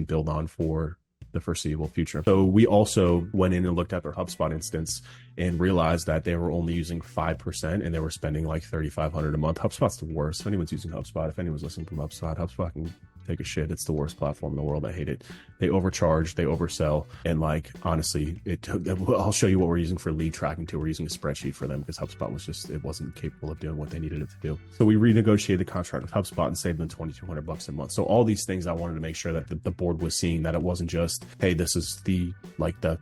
build on for the foreseeable future. So we also went in and looked at their HubSpot instance and realized that they were only using 5% and they were spending like $3,500 a month. HubSpot's the worst. If anyone's using HubSpot, if anyone's listening from HubSpot can take a shit. It's the worst platform in the world. I hate it. They overcharge, they oversell. And like, honestly, I'll show you what we're using for lead tracking too. We're using a spreadsheet for them because HubSpot it wasn't capable of doing what they needed it to do. So we renegotiated the contract with HubSpot and saved them $2,200 a month. So all these things I wanted to make sure that the board was seeing, that it wasn't just, hey, this is the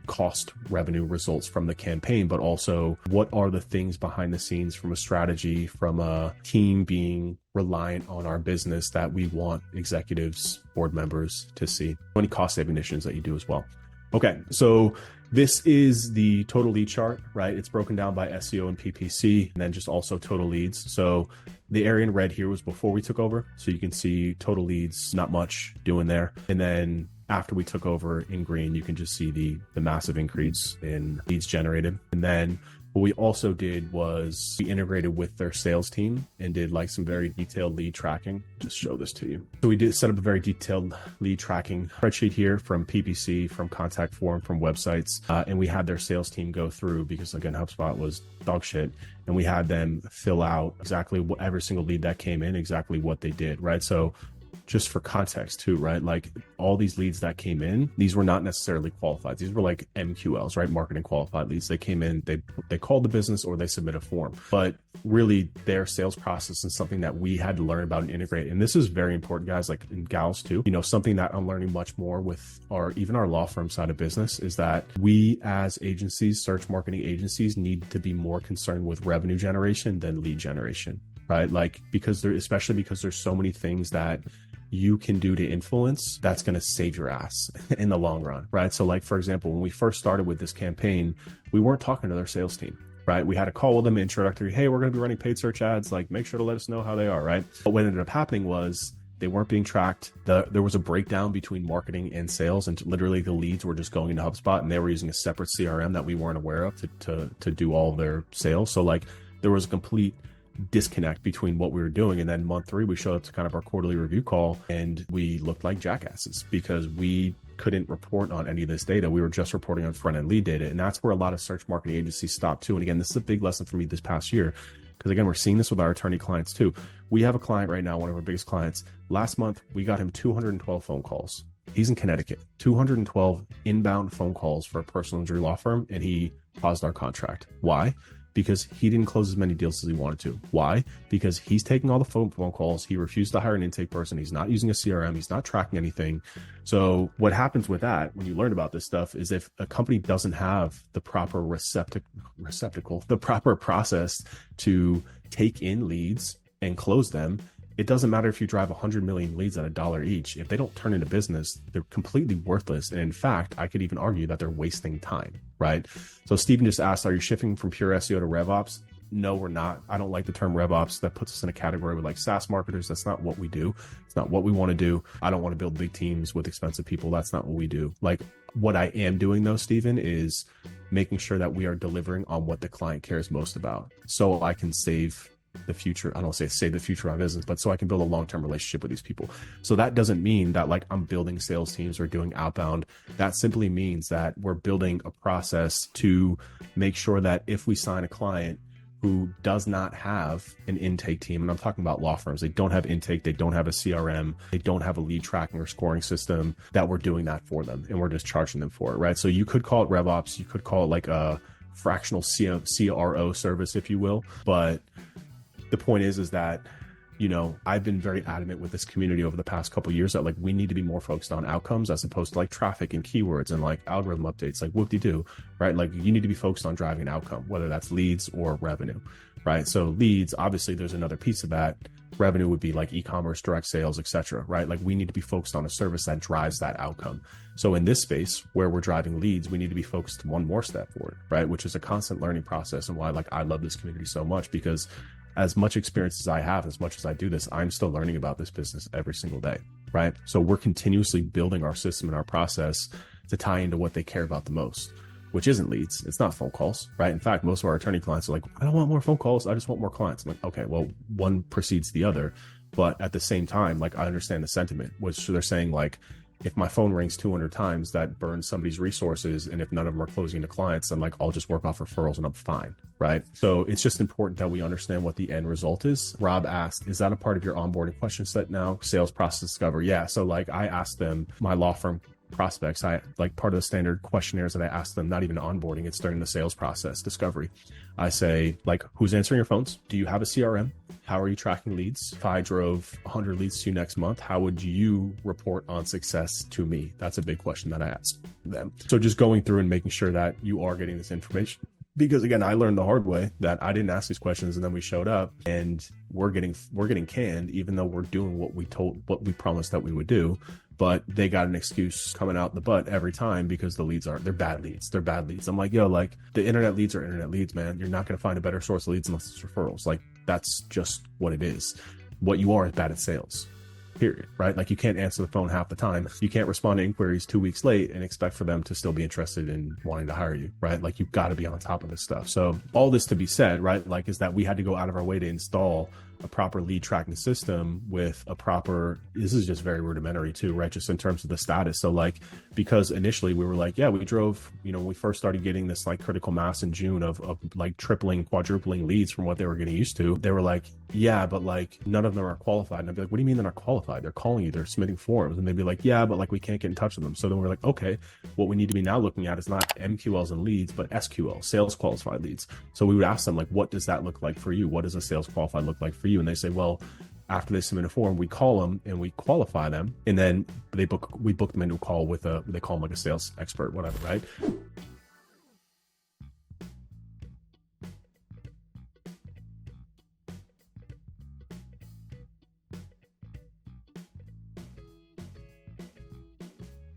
cost revenue results from the campaign, but also what are the things behind the scenes from a strategy, from a team being reliant on our business that we want executives, board members to see. Any cost saving initiatives that you do as well. Okay, so this is the total lead chart, right? It's broken down by SEO and PPC, and then just also total leads. So the area in red here was before we took over. So you can see total leads, not much doing there. And then after we took over in green, you can just see the massive increase in leads generated. And then what we also did was we integrated with their sales team and did like some very detailed lead tracking. Just show this to you. So we did set up a very detailed lead tracking spreadsheet here from PPC, from contact form, from websites. And we had their sales team go through, because again, HubSpot was dog shit. And we had them fill out exactly what every single lead that came in, exactly what they did, right? So just for context too, right? Like all these leads that came in, these were not necessarily qualified. These were like MQLs, right? Marketing qualified leads. They came in, they called the business or they submit a form, but really their sales process is something that we had to learn about and integrate. And this is very important, guys, like in gals too, something that I'm learning much more with even our law firm side of business is that we as agencies, search marketing agencies, need to be more concerned with revenue generation than lead generation, right? Like, especially because there's so many things that you can do to influence that's going to save your ass in the long run, right? So like, for example, when we first started with this campaign, we weren't talking to their sales team, right? We had a call with them introductory, hey, we're going to be running paid search ads, like make sure to let us know how they are, right? But what ended up happening was they weren't being tracked. There was a breakdown between marketing and sales, and literally the leads were just going into HubSpot and they were using a separate CRM that we weren't aware of to do all of their sales. So like there was a complete disconnect between what we were doing. And then month 3, we showed up to kind of our quarterly review call and we looked like jackasses because we couldn't report on any of this data. We were just reporting on front-end lead data. And that's where a lot of search marketing agencies stop too. And again, this is a big lesson for me this past year, because again, we're seeing this with our attorney clients too. We have a client right now, one of our biggest clients. Last month, we got him 212 phone calls. He's in Connecticut, 212 inbound phone calls for a personal injury law firm, and he paused our contract. Why? Because he didn't close as many deals as he wanted to. Why? Because he's taking all the phone calls. He refused to hire an intake person. He's not using a CRM. He's not tracking anything. So what happens with that, when you learn about this stuff, is if a company doesn't have the proper receptacle, the proper process to take in leads and close them, it doesn't matter if you drive 100 million leads at $1 each. If they don't turn into business, they're completely worthless. And in fact, I could even argue that they're wasting time, right? So Stephen just asked, are you shifting from pure SEO to RevOps? No, we're not. I don't like the term RevOps. That puts us in a category with like SaaS marketers. That's not what we do. It's not what we want to do. I don't want to build big teams with expensive people. That's not what we do. Like what I am doing though, Stephen, is making sure that we are delivering on what the client cares most about. So I can save the future. I don't say save the future of business, but so I can build a long-term relationship with these people. So that doesn't mean that like I'm building sales teams or doing outbound. That simply means that we're building a process to make sure that if we sign a client who does not have an intake team, and I'm talking about law firms, they don't have intake, they don't have a CRM, they don't have a lead tracking or scoring system, that we're doing that for them and we're just charging them for it, right? So you could call it RevOps, you could call it like a fractional CRO service, if you will, but the point is that, I've been very adamant with this community over the past couple of years that like we need to be more focused on outcomes as opposed to like traffic and keywords and like algorithm updates, like whoop-de-doo, right? Like you need to be focused on driving an outcome, whether that's leads or revenue, right? So leads, obviously there's another piece of that. Revenue would be like e-commerce, direct sales, etc., right? Like we need to be focused on a service that drives that outcome. So in this space where we're driving leads, we need to be focused one more step forward, right? Which is a constant learning process, and why like I love this community so much, because as much experience as I have, as much as I do this, I'm still learning about this business every single day, right? So we're continuously building our system and our process to tie into what they care about the most, which isn't leads. It's not phone calls, right? In fact, most of our attorney clients are like, I don't want more phone calls. I just want more clients. I'm like, okay, well, one precedes the other. But at the same time, like I understand the sentiment, which they're saying like, if my phone rings 200 times, that burns somebody's resources. And if none of them are closing to clients, then like, I'll just work off referrals and I'm fine. Right. So it's just important that we understand what the end result is. Rob asked, is that a part of your onboarding question set now? Sales process discovery. Yeah. So like I asked them, my law firm prospects, I like part of the standard questionnaires that I ask them, not even onboarding, it's during the sales process discovery. I say like, who's answering your phones? Do you have a CRM? How are you tracking leads? If I drove 100 leads to you next month, how would you report on success to me? That's a big question that I ask them. So just going through and making sure that you are getting this information. Because again, I learned the hard way that I didn't ask these questions, and then we showed up and we're getting canned, even though we're doing what we promised that we would do. But they got an excuse coming out the butt every time because the leads they're bad leads. They're bad leads. I'm like, yo, like the internet leads are internet leads, man. You're not going to find a better source of leads unless it's referrals. Like that's just what it is. What you are is bad at sales. Period. Right? Like you can't answer the phone half the time. You can't respond to inquiries 2 weeks late and expect for them to still be interested in wanting to hire you. Right? Like you've got to be on top of this stuff. So all this to be said, right? Like is that we had to go out of our way to install a proper lead tracking system with a proper, this is just very rudimentary too, right? Just in terms of the status. So like, because initially we were like, yeah, we drove, when we first started getting this like critical mass in June of like tripling, quadrupling leads from what they were getting used to. They were like, yeah, but like none of them are qualified. And I'd be like, what do you mean they're not qualified? They're calling you, they're submitting forms. And they'd be like, yeah, but like we can't get in touch with them. So then we're like, okay, what we need to be now looking at is not MQLs and leads, but SQL, sales qualified leads. So we would ask them like, what does that look like for you? What does a sales qualified look like for you? And they say, well, after they submit a form, we call them and we qualify them. And then we book them into a call with they call them like a sales expert, whatever, right?